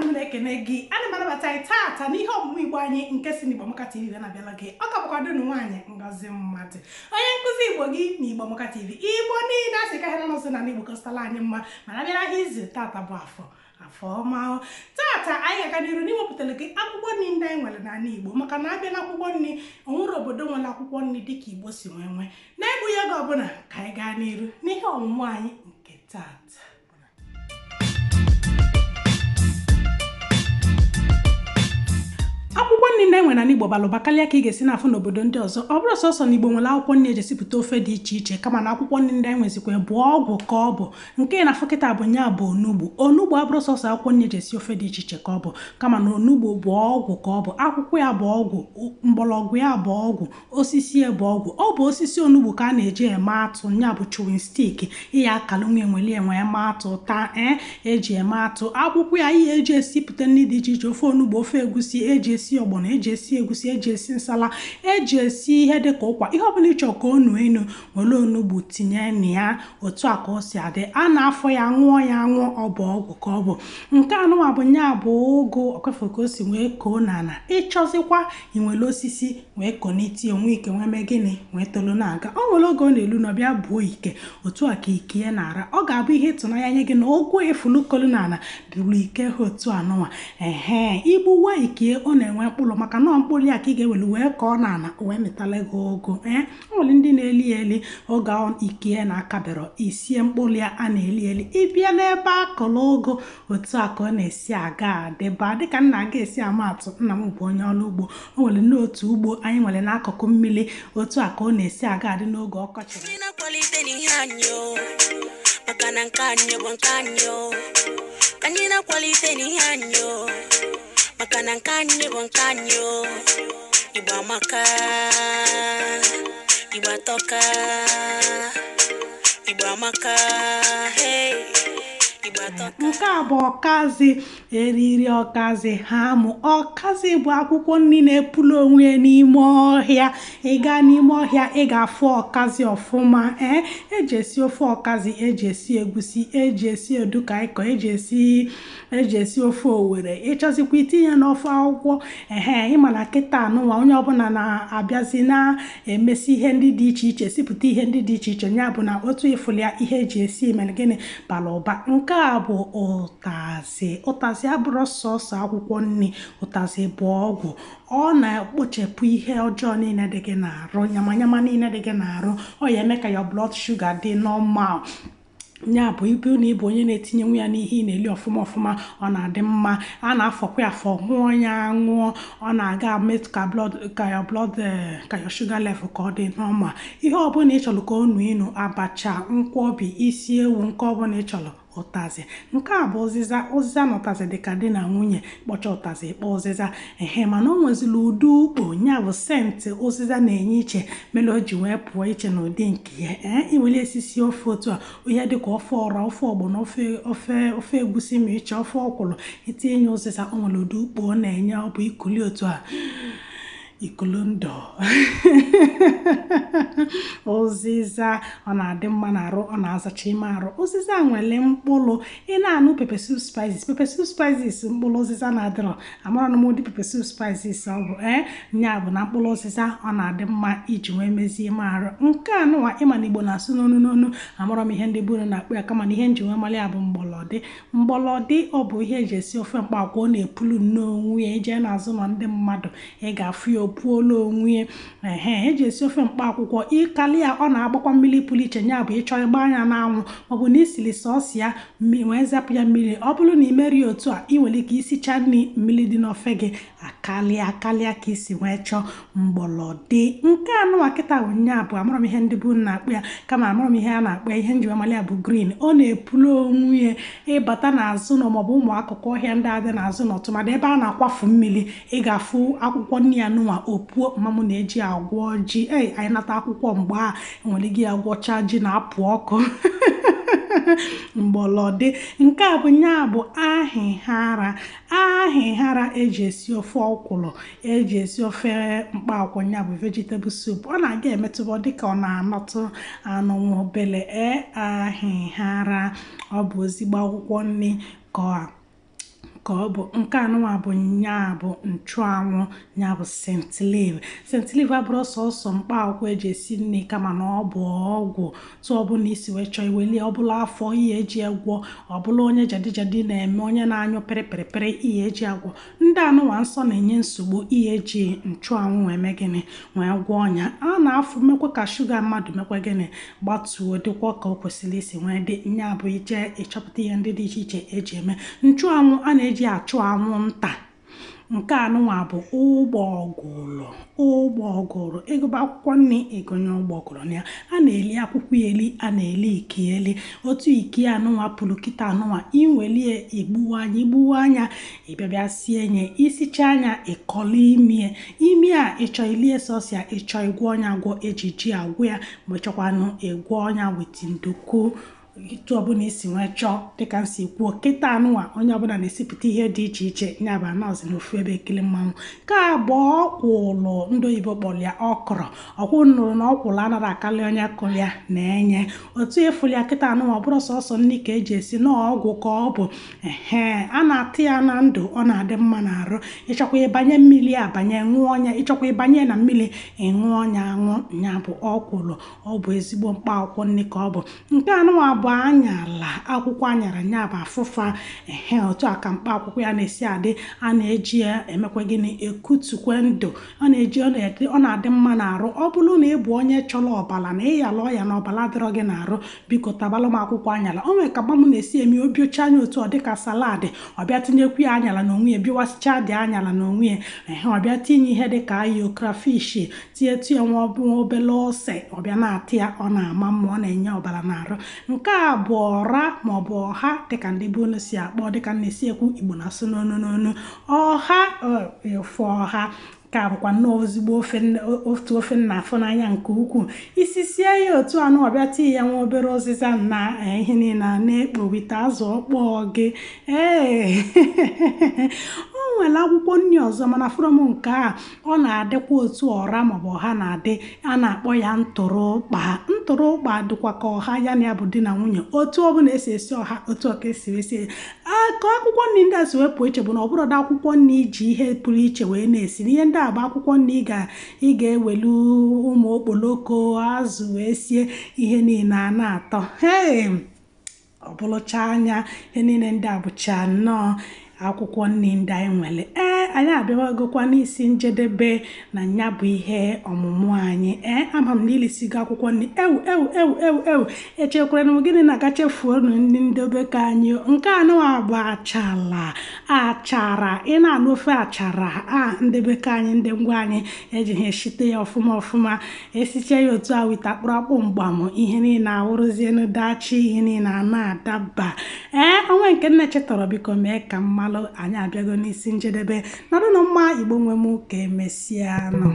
m na-ekene gị ana m anabata anyị taata n'ihe ọmụmụ Igbo anyị nke si n'Igbo Amaka TV na-abịala gị ọ ka bụkwa dunu nwaanyị Ngozi Mmadụ onye nkụzi Igbo gị n'Igbo Amaka TV Igbo niile asị ka ha n'ọsọ na n'Igbo kọstala anyị mma mana bịara izu taata bụ afọ ọma taata anyị ga-aga n'iru n'iwepụtara gị akwụkwọ nri ndị anyị nwere n'ala Igbo maka na abịa na akwụkwọ nri onwere obodo nwere akwụkwọ nri dịka Igbo si nwee na-egbughị oge ọbụla ka anyị gaa n'iru n'ihe ọmụmụ anyị nke taata. Akwụkwọ nri na-enwe na n'Igbo balụba karịa ka ị ga-esi n'afọ n'obodo ndị ọzọ ọ bụrụ sọsọ n'Igbo nwere akwụkwọ nri eji esipụta ofe dị iche iche kama na akwụkwọ nri ndị anyị nwezikwa bụ ọgwụ ka ọ bụ nke na afọ kịta bụ nya bụ onugbu abụrụ sọsọ akwụkwọ nri eji esi ofe dị iche iche ka ọ bụ kama na onugbu bụ ọgwụ ka ọ bụ akwụkwọ ya bụ ọgwụ mgbọrọgwụ ya bụ ọgwụ osisi ya bụ ọgwụ ọ bụ osisi onugbu ka a na-eji eme atụ nya bụ chewing stick ihe akala nwe enweli enwe eme atụ taa eji eme atụ akwụkwọ ya ihe eji esipụta nri dị iche iche ofe onugbu ofe egusi eji esi ọgbọnọ eji esi egusi eji esi nsala eji esi ihe dịka ụkwa ihe ọbụla ịchọ ka onu enu were onugbu tinye na ya otu a ka o si adị a na-afọ ya ṅụọ ọ bụ ọgwụ ka ọ bụ nke anụwa bụ nya bụ ụgụ okwefe ka o si wee koo n'ala ịchọzikwa inwere osisi wee koniti onwe ike nwee mee gịnị wee tolo na-aga ọ nwere oge ọ na-elu na ọbịa buo ike otu a ka ike ya na-ara ọ ga-abụ ihe ịtụnanya nye gị na ụgụ efulu kolu n'ala buru ike ha otu anụwa igbuwa ike ọ na-enwe mkpụrụ maka na mkpụrụ ya ka ị ga-ewelu wee kọọ n'ala wee metala gị ụgụ ọ nwere ndị na-eli eli oge ike ya na-akabero isie mkpụrụ ya a na-eli ịbịa n'ebe a kọrọ ụgụ otu a ka ọ na-esi aga adịba dịka nna aga esi amatụ nna m bụ onye ọrụ ugbo o nwere n'otu ugbo anyị nwere n'akụkụ mmiri otu a ka ọ na-esi aga adị n'oge ọkọchị makana nkanyi bonkanyo Igbo amaka Igbo atoka Igbo amaka hey nke a bụ ọkazi eriri ọkazi hamụ ọkazi bụ akwụkwọ nri na-epulu onwe ya n'ime ọhịa ị gaa n'ime ọhịa ị ga-afụ ọkazi ọfụma eji esi ofe ọkazi eji esi egusi eji esi edukaịkọ eji esi ofe owere ịchọzikwa itinye n'ofe akwụkwọ ịma na kịta anụnwa onye ọbụla na-abịazi na-emesi ihe ndị dị iche iche sipụta ihe ndị dị iche iche ya bụ na otu ịfụli ya ihe eji esi mere gịnị bara ụba nke a bụ ụtazị abụrụ sọsọ akwụkwọ nri ụtazị bụ ọgwụ ọ na-ekpochapụ ihe ọjọọ niile dị gị n'arụ nyamanyama niile dị gị n'arụ ọ ya eme ka ya blood sugar dị normal ya bụ ibu na ịbụ onye na-etinye nwa ya n'ihe ị na-eli ọfụma ọ na-adị mma a na-afọkwa ya afọ ṅụọ ya ṅụọ ọ na-aga met ka ya sugar level ka ọ dị normal ihe ọbụla ị chọrọ ka ọ nụ ịnụ abacha nkwobi isi ewu nke ọbụla ị chọrọ ụtazị nke a bụ ụzịza na ụtazị dịka di na nwunye kpọcha ụtazị kpọọ ụzịza mana o nwezila ụdị ukpo ya bụ senti ụzịza na-enye iche mere o ji wee pụọ iche na ụdị nke ya iwere esisi ofe otu a ihe dịka ofe ọra ofe ọgbọnọ ofe egusi ma ịchọ ofe ọkwụrụ itinye ụzịza o nwere ụdị ukpo ọ na-enye ọ bụ ikuli otu a ikulu ndụ ụzịza ọ na-adị mma n'arụ ọ na-azacha ime arụ ụzịza nwere mkpụrụ ị na-anụ pepper soup spices mkpụrụ ụzịza na-adịrọ amara na m ụdị pepper soup spices ọ bụ nya bụ na mkpụrụ ụzịza ọ na-adị mma iji wee mezie ime arụ nke anụnwa ịma na Igbo na-asụ n'onu amara m ihe ndị buru na-akpụ ya kama na ihe nji wee mara ya bụ mgbọlọdị ọ bụ ihe eji esi ofe mkpakwa ọ na-epulu n'onwe ya ije na-azụ na ndị mmadụ ị ga-afụ ya opuola onwe eji esi ofe mkpa akwụkwọ ịkali ya ọ na-agbakwa mmiri pụrụ iche nya bụ ịchọ ịgba anya n'anwụ maọbụ na isili sọọsụ ya wee zapụ ya mmiri ọ bụrụ na imeri otu a ị nwere ike isicha nri mmiri dị n'ofe gị akarịa ka isi wee chọọ mgbọlọdị nke anụnwa kịta bụ nya bụ amara m ihe ndị bụ na-akpụ ya kama amara m ihe a na-akpụ ya ihe njiwamali ya bụ green ọ na-epulu onwe ya ịbata n'azụ nọ maọbụ ụmụ akụkụ ọhịa ndị adị n'azụ nọ tụmadị ebe a na-akwafu mmiri ị ga-afụ akwụkwọ nri ya nụnwa opuo mamụ na-eji agwọ ji anyị nata akwụkwọ mgbe a nwere gị agwọcha ji na-apụ ọkụ mgbọlọdị nke a bụ nya bụ ahịhara eji esi ofe ọkwụrụ eji esi ofe mkpaakwụ nya bụ vegetable soup ọ na-aga emetụbọ dịka ọ na-anọtụ anụ nwa obele ahịhara ọ bụ ezigbo akwụkwọ nri ka ka ọ bụ nke anụnwa bụ nya bụ nchụanwụ nya bụ sent liv abụrụ sọsọ mkpa akwụkwọ eji esi nri kama na ọ bụ ọgwụ tụ ọbụla isi wee chọọ iweli ọbụla afọ ihe eji agwọ ọbụla onye jadi na-eme onye na-anyụ pịrịpịrịpịrị ihe eji agwọ ndị anụnwa nsọ na-enye nsogbu ihe eji nchụanwụ wee mee gịnị wee gwọ ọnya a na-afụ mekwa ka shuga mmadụ mekwa gịnị gbatuo dịkwa ka o kwesịrị isi wee dị nya bụ ije ịchọpụta ihe ndị dị iche iche eji eme nchụanwụ a na-eji achụ anwụnta nke anụnwa bụ ụgbọgụrụ ịgụba akwụkwọ nri ịgụnye ụgbọgụrụ na ya a na-eli akwụkwọ eli a na-eli iki eli otu iki anụnwa pụrụ kịta anụnwa inwelie igbuwe anya ịbịabịa sie nye isicha anya ịkọlụ imi a ịchọ ilie sọsịa ịchọ ịgwọ ọnya gwọ ejiji agwụ ya mgbe chọkwanụ ịgwọ ọnya weti ndukwu itu ọbụla isi nwee chọọ dịka nsi kwuo kịta anụnwa onye ọbụla na-esipụta ihe dị iche iche nyabụ anọzi n'ofu ebe ekele mmanwụ ka abụọ ọkwụlụ ndị oyibo kpọrọ ya ọkwụ nụrụ na ọkwụlụ anaghị akarị onye kụrụ ya na-enye otu efuli ya kịta anụnwa ọ bụrụ sọsọ nri ka eji esi n'ọgwụ ka ọ bụ a na-atị ya na ndụ ọ na-adị mma n'arụ ịchọkwa ịbanye mmiri abanye ṅụọ ọnya ịchọkwa ịbanye na mmiri ịṅụọ ọnya aṅụ nya bụ ọkwụlụ ọ bụ ezigbo mkpa akwụkwọ nri ka ọ bụ nke anụnwa bụ anyala akwụkwọ anyara nya bụ afụfa otu aka mkpa akwụkwọ ya na-esi adị a na-eji ya emekwa gịnị ekutukwe ndụ ọ na-adị mma n'arụ ọ bụrụ na ị bụ onye chọrọ ọbala na ịyala ọya na ọbala dịrọ gị n'arụ biko tabalụ m akwụkwọ anyala o nwere ka gbam na-esi eme obiocha anya otu ọ dịka saladị ọbịa tinyekwu ya anyala na onwe ya biwasịcha dị anyala na onwe ya ọbịa tinye ihe dịka ayo krafish tinyetu ya nwa obele ose ọbịa na-atị ya ọ na-ama mma ọ na-enye ọbara n'arụ nke a bụ ọra maọbụ ọha dịka ndị be unu si akpọ dịka na-esi ekwu Igbo na-asụ n'onu ọha efu ọha ka bụkwa nnọọ ezigbo otu ofe na-afụ n'anya nke ukwuu isi sie ya otu anụ ọbịa tii ya nwa obere ọzịza na ihe niile na-ekpo wite azụ ọkpọọ gị o nwere akwụkwọ nri ọzọ mana fụrọm nke a ọ na-adịkwa otu ọra maọbụ ọha na-adị a na-akpọ ya ntụrụkpa dịkwa ka ọha ya na ya bụ di na nwunye otu ọbụla esi ọha otu ọka esi esi ka akwụkwọ nri ndị a si wepụ iche bụ na ọ bụrụda akwụkwọ nri iji ihe pụrụ iche wee na-esi ihe ndị a bụ akwụkwọ nri ị ga-ewelu ụmụ okpoloko azụ wee sie ihe niile a na-atọ ọ bụrụcha anya ihe niile ndị a bụcha nnọọ akwụkwọ nri ndị anyị nwere anyị abịawagokwa n'isi njedebe na nya bụ ihe ọmụmụ anyị ama m na ilisigo akwụkwọ nri ewu echekwara m gịnị na-agachefuo ndị ndobe ka anyị nke anụwa bụ achara ị na-anụ ofe achara ndebe ka anyị ndị ngwa anyị eji ha eshite ya ọfụma esiche ya otu a wite akpụrụakpụ mgbam ihe niile awụrụzienu dachi ihe niile a na-adaba onwe nke nne chetọrọ biko mee ka mmalụ anyị abịago n'isi njedebe nọdụ na mma Igbo nwe m ka emesịa nọ